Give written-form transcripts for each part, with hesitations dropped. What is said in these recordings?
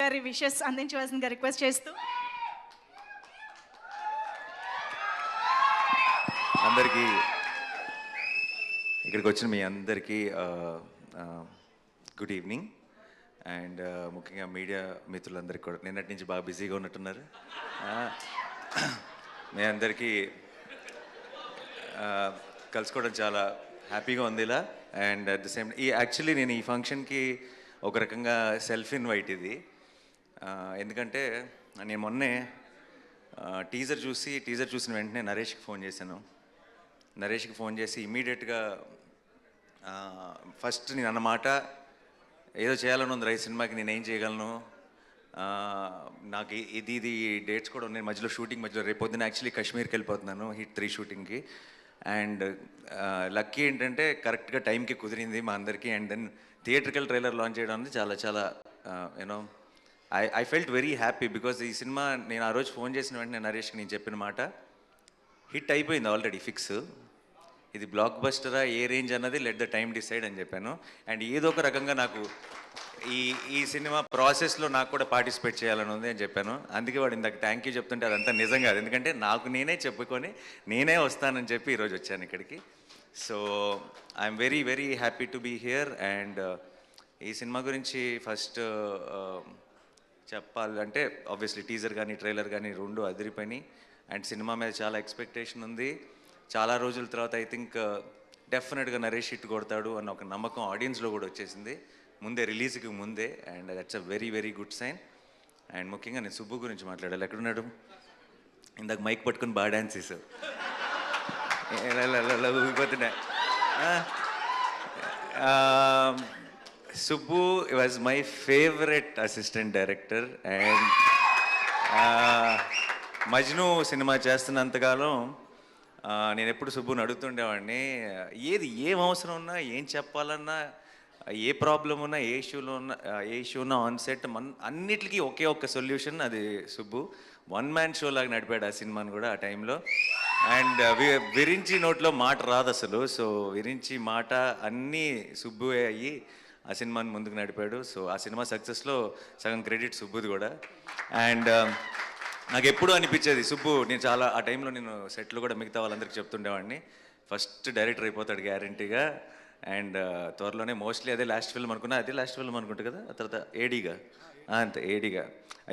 గారి wishes అందించవలసిందిగా request చేస్తూ అందరికీ ఇక్కడికి వచ్చిన మీ అందరికీ గుడ్ ఈవినింగ్. అండ్ ముఖ్యంగా మీడియా మిత్రులందరికీ కూడా నిన్నటి నుంచి బాగా బిజీగా ఉన్నట్టున్నారు. మీ అందరికీ కలుసుకోవడం చాలా హ్యాపీగా ఉంది ఇలా. And at the same actually నేను ఈ ఫంక్షన్కి ఒక రకంగా సెల్ఫ్ ఇన్వైట్ ఇది. ఎందుకంటే నేను మొన్నే టీజర్ చూసిన వెంటనే నరేష్కి ఫోన్ చేశాను. నరేష్కి ఫోన్ చేసి ఇమ్మీడియట్గా ఫస్ట్ నేను అన్నమాట, ఏదో చేయాలని ఉంది రైట్ సినిమాకి, నేనేం చేయగలను, నాకు ఇది డేట్స్ కూడా ఉన్నాయి మధ్యలో, షూటింగ్ మధ్యలో. రేపు పొద్దున్న యాక్చువల్లీ కాశ్మీర్కి వెళ్ళిపోతున్నాను హిట్ 3 షూటింగ్కి. అండ్ లక్కీ ఏంటంటే కరెక్ట్గా టైంకి కుదిరింది మా అందరికీ. And then theatrical trailer launch చేయడం అనేది చాలా చాలా you know I felt very happy. Because ఈ సినిమా నేను ఆ రోజు ఫోన్ చేసిన వెంటనే నరేష్కి నేను చెప్పిన మాట, హిట్ అయిపోయింది ఆల్రెడీ ఫిక్స్, ఇది బ్లాక్ బస్టరా ఏ రేంజ్ అన్నది లెట్ ద టైమ్ డిసైడ్ అని చెప్పాను. అండ్ ఏదో ఒక రకంగా నాకు ఈ సినిమా ప్రాసెస్లో నాకు కూడా పార్టిసిపేట్ చేయాలని ఉంది అని చెప్పాను. అందుకే వాడు ఇందాక థ్యాంక్ యూ చెప్తుంటే అదంతా నిజం కాదు, ఎందుకంటే నాకు నేనే చెప్పుకొని నేనే వస్తానని చెప్పి ఈరోజు వచ్చాను ఇక్కడికి. So I'm very very happy to be here. And ఈ సినిమా గురించి ఫస్ట్ చెప్పాలంటే ఆబ్వియస్లీ టీజర్ కానీ ట్రైలర్ కానీ రెండు అదిరిపోయినాయి. అండ్ సినిమా మీద చాలా ఎక్స్పెక్టేషన్ ఉంది. చాలా రోజుల తర్వాత ఐ థింక్ డెఫినెట్గా నరేష్ హిట్ కొడతాడు అన్న ఒక నమ్మకం ఆడియన్స్లో కూడా వచ్చేసింది ముందే, రిలీజ్కి ముందే. And that's a very very good sign. And ముఖ్యంగా నేను సుబ్బు గురించి మాట్లాడాలి. ఎక్కడున్నాడు? ఇందాక మైక్ పట్టుకుని బాగా డ్యాన్స్ చేసావు, ఊగిపోతున్నా. Subbu was my favourite assistant director. And Majnu cinema చేస్తున్నంతకాలం నేను ఎప్పుడు సుబ్బుని అడుగుతుండేవాడిని, ఏం అవసరం ఉన్నా, ఏం చెప్పాలన్నా, ఏ ప్రాబ్లం ఉన్నా, ఏ ఇష్యూ ఉన్నా ఆన్ సెట్ అన్నిటికీ ఒకే ఒక్క సొల్యూషన్, అది సుబ్బు. వన్ మ్యాన్ షో లాగా నడిపాడు ఆ సినిమాని కూడా ఆ టైంలో. అండ్ విరించి నోట్లో మాట రాదు అసలు. సో విరించి మాట అన్నీ సుబ్బువే అయ్యి ఆ సినిమాని ముందుకు నడిపాడు. సో ఆ సినిమా సక్సెస్లో సగం క్రెడిట్ సుబ్బుది కూడా. అండ్ నాకు ఎప్పుడూ అనిపించేది సుబ్బు, నేను చాలా ఆ టైంలో నేను సెట్లు కూడా మిగతా వాళ్ళందరికీ చెప్తుండేవాడిని, ఫస్ట్ డైరెక్టర్ అయిపోతాడు గ్యారంటీగా. అండ్ త్వరలోనే మోస్ట్లీ అదే లాస్ట్ ఫిల్మ్ అనుకున్నా, అదే లాస్ట్ ఫిల్మ్ అనుకుంటా కదా, ఆ తర్వాత ఏడీగా, అంతే ఏడీగా.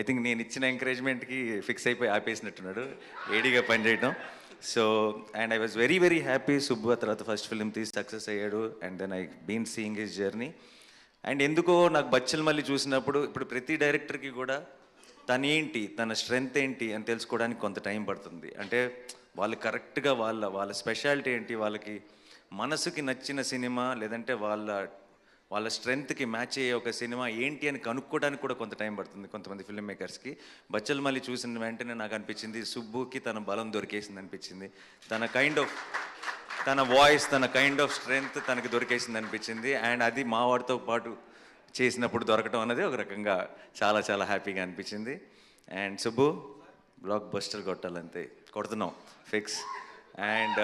ఐ థింక్ నేను ఇచ్చిన ఎంకరేజ్మెంట్కి ఫిక్స్ అయిపోయి ఆపేసినట్టున్నాడు ఏడీగా పనిచేయటం. So and I was very very happy. Subbu ఆ తర్వాత ఫస్ట్ ఫిల్మ్ తీసి సక్సెస్ అయ్యాడు. And then I been seeing his journey. And ఎందుకో నాకు బచ్చల్ మళ్ళీ చూసినప్పుడు, ఇప్పుడు ప్రతి డైరెక్టర్కి కూడా తనేంటి, తన స్ట్రెంగ్త్ ఏంటి అని తెలుసుకోవడానికి కొంత టైం పడుతుంది. అంటే వాళ్ళు కరెక్ట్గా వాళ్ళ స్పెషాలిటీ ఏంటి, వాళ్ళకి మనసుకి నచ్చిన సినిమా లేదంటే వాళ్ళ స్ట్రెంగ్త్కి మ్యాచ్ అయ్యే ఒక సినిమా ఏంటి అని కనుక్కోవడానికి కూడా కొంత టైం పడుతుంది కొంతమంది ఫిల్మ్ మేకర్స్కి. బచ్చల్ మళ్ళీ చూసిన వెంటనే నాకు అనిపించింది సుబ్బుకి తన బలం దొరికేసింది అనిపించింది. తన వాయిస్, తన కైండ్ ఆఫ్ స్ట్రెంగ్త్ తనకి దొరికేసింది అనిపించింది. అండ్ అది మా వాడితో పాటు చేసినప్పుడు దొరకటం అనేది ఒక రకంగా చాలా చాలా హ్యాపీగా అనిపించింది. అండ్ సుబ్బు బ్లాక్ బస్టర్ కొట్టాలంతే, కొడుతున్నాం ఫిక్స్. అండ్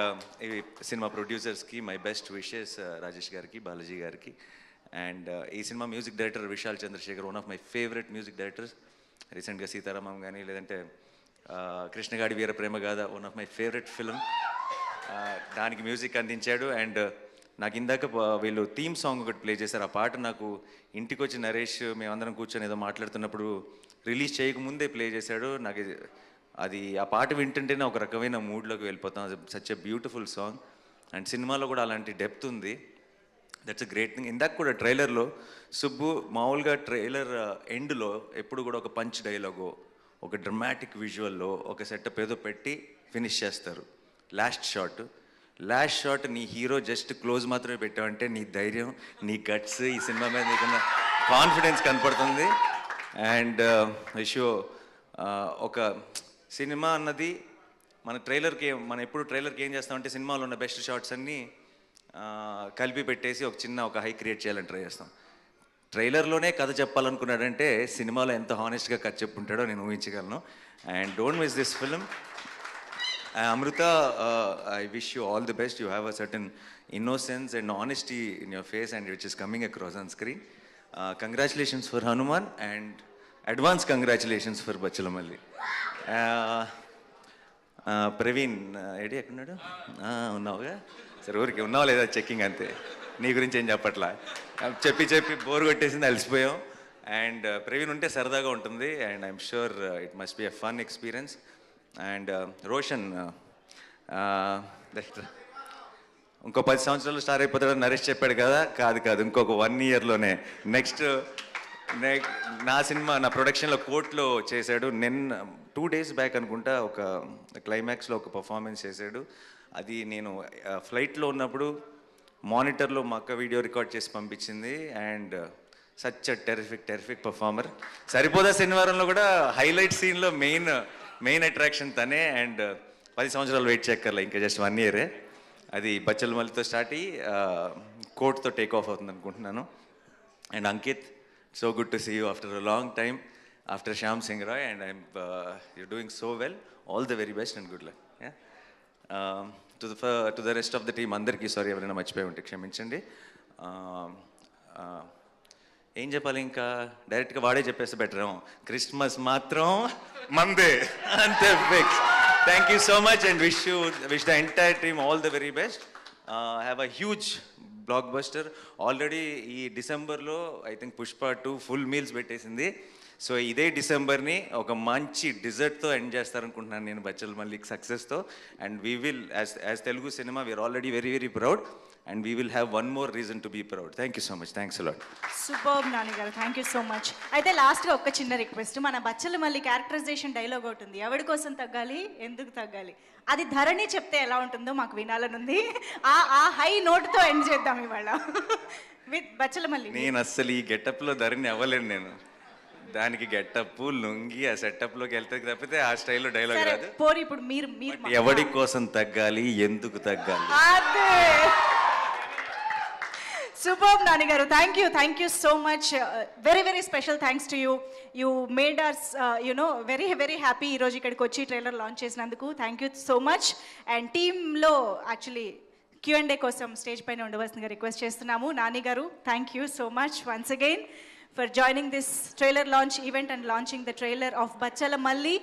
ఈ సినిమా ప్రొడ్యూసర్స్కి మై బెస్ట్ విషెస్, రాజేష్ గారికి, బాలాజీ గారికి. అండ్ ఈ cinema music director Vishal Chandrasekhar, one of my favourite music directors. రీసెంట్గా సీతారామం కానీ లేదంటే Krishnagadi Veera Prema Gatha, one of my favourite film, దానికి మ్యూజిక్ అందించాడు. అండ్ నాకు ఇందాక వీళ్ళు థీమ్ సాంగ్ ఒకటి ప్లే చేశారు. ఆ పాట నాకు ఇంటికి వచ్చి నరేష్ మేమందరం కూర్చొని ఏదో మాట్లాడుతున్నప్పుడు రిలీజ్ చేయకముందే ప్లే చేశాడు. నాకు అది ఆ పాట వింటుంటేనే ఒక రకమైన మూడ్లోకి వెళ్ళిపోతాం. Such a beautiful song. And సినిమాలో కూడా అలాంటి డెప్త్ ఉంది. That's a great thing. ఇందాక కూడా ట్రైలర్లో సుబ్బు మామూలుగా ట్రైలర్ ఎండ్లో ఎప్పుడు కూడా ఒక పంచ్ డైలాగో, ఒక డ్రమాటిక్ విజువల్లో ఒక సెటప్ ఏదో పెట్టి ఫినిష్ చేస్తారు. లాస్ట్ షాట్ నీ హీరో జస్ట్ క్లోజ్ మాత్రమే పెట్టావంటే నీ ధైర్యం, నీ గట్స్, ఈ సినిమా మీద నీకున్న కాన్ఫిడెన్స్ కనపడుతుంది. అండ్ విషో ఒక సినిమా అన్నది మనం ఎప్పుడు ట్రైలర్కి ఏం చేస్తామంటే సినిమాలో ఉన్న బెస్ట్ షాట్స్ అన్నీ కలిపి పెట్టేసి ఒక హై క్రియేట్ చేయాలని ట్రై చేస్తాం. ట్రైలర్లోనే కథ చెప్పాలనుకున్నాడంటే సినిమాలో ఎంత హానెస్ట్గా కథ చెప్పుంటాడో నేను ఊహించగలను. And don't miss this film. Amrita, I wish you all the best. You have a certain innocence and honesty in your face, and which is coming across on screen. Congratulations for Hanuman, and advance congratulations for Bachhala Malli. Praveen AD ఎక్కడున్నాడు? ఉన్నావుగా? సరే ఊరికి ఉన్నావా లేదా checking అంతే, నీ గురించి ఏం చెప్పట్లా. చెప్పి బోర్ కొట్టేసింది, అలసిపోయాం. అండ్ ప్రవీణ్ ఉంటే సరదాగా ఉంటుంది. And I'm sure it must be a fun experience. And Roshan ఇంకో 10 సంవత్సరాలు స్టార్ అయిపోతాడని నరేష్ చెప్పాడు కదా. కాదు, ఇంకొక 1 ఇయర్లోనే నెక్స్ట్ నా సినిమా నా ప్రొడక్షన్లో కోర్టులో చేశాడు. 2 days బ్యాక్ అనుకుంటా ఒక క్లైమాక్స్లో ఒక పర్ఫార్మెన్స్ చేశాడు. అది నేను ఫ్లైట్లో ఉన్నప్పుడు మానిటర్లో మా అక్క వీడియో రికార్డ్ చేసి పంపించింది. And such a terrific performer. సరిపోదా శనివారంలో కూడా హైలైట్ సీన్లో మెయిన్ అట్రాక్షన్ తనే. అండ్ 10 సంవత్సరాలు వెయిట్ చేయక్కర్లే, ఇంకా జస్ట్ 1 year. అది బచ్చలమల్లితో స్టార్ట్ అయ్యి కోర్టుతో టేక్ ఆఫ్ అవుతుంది అనుకుంటున్నాను. And Ankit, so good to see you after a long time, after Shyam Singh Roy, and you're doing so well. All the very best and good luck. Yeah. To the rest of the team, andarki sorry ఎవరైనా మర్చిపోయి ఉంటే క్షమించండి. ఏం చెప్పాలి, ఇంకా డైరెక్ట్గా వాడే చెప్పేస్తే బెటర్ ఏమో. క్రిస్మస్ మాత్రం మందే, అంతే fix. Thank you so much and wish the entire team all the very best. Have a huge blockbuster. Already ఈ డిసెంబర్లో I think Pushpa 2 full meals పెట్టేసింది. సో ఇదే డిసెంబర్ని ఒక మంచి డిజర్ట్తో ఎండ్ చేస్తారనుకుంటున్నాను నేను బచ్చలమల్లికి సక్సెస్తో. And we will as Telugu cinema we are already very proud and we will have 1 more reason to be proud. Thank you so much. Thanks allot. Superb Nani గారు, థ్యాంక్ యూ సో మచ్. అయితే లాస్ట్గా ఒక చిన్న రిక్వెస్ట్, మన బచ్చలమల్లి క్యారెక్టరైజేషన్ డైలాగ్ ఒకటి ఉంది, ఎవరి కోసం తగ్గాలి ఎందుకు తగ్గాలి, అది ధరణి చెప్తే ఎలా ఉంటుందో మాకు వినాలనుంది. ఆ హై నోట్తో ఎండ్ చేద్దాం ఇవాళ విత్ బచ్చలమల్లి. నేను అస్సలు ఈ గెటప్లో ధరణి అవ్వలేను. నేను దానికి గెటప్ లుంగి ఆ సెటప్లోకి వెళ్తే తప్పితే ఆ స్టైల్లో డైలాగ్ రాదు. పోనీ ఇప్పుడు మీరు ఎవరి కోసం తగ్గాలి ఎందుకు తగ్గాలి. Superb Nani garu, thank you so much. Very special thanks to you. You made us very happy ee roju ikkadiki vachi trailer launch chesinanduku. Thank you so much. And team lo actually Q&A kosam stage paina undavasinga request chestunamu. Nani garu, thank you so much once again for joining this trailer launch event and launching the trailer of Bachalamalli.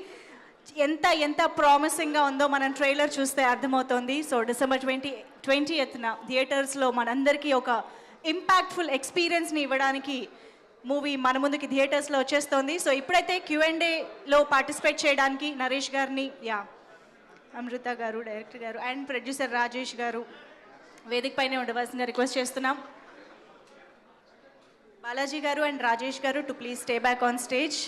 ఎంత ప్రామిసింగ్గా ఉందో మనం trailer చూస్తే అర్థమవుతోంది. So December 20th థియేటర్స్లో మనందరికీ ఒక impactful ఎక్స్పీరియన్స్ని ఇవ్వడానికి మూవీ మన ముందుకి థియేటర్స్లో వచ్చేస్తోంది. సో ఇప్పుడైతే Q&Aలో పార్టిసిపేట్ చేయడానికి నరేష్ గారిని, అమృత గారు డైరెక్టర్ గారు అండ్ ప్రొడ్యూసర్ రాజేష్ గారు వేదిక పైనే ఉండవలసిందిగా రిక్వెస్ట్ చేస్తున్నాం. బాలాజీ గారు అండ్ రాజేష్ గారు to please stay back on stage.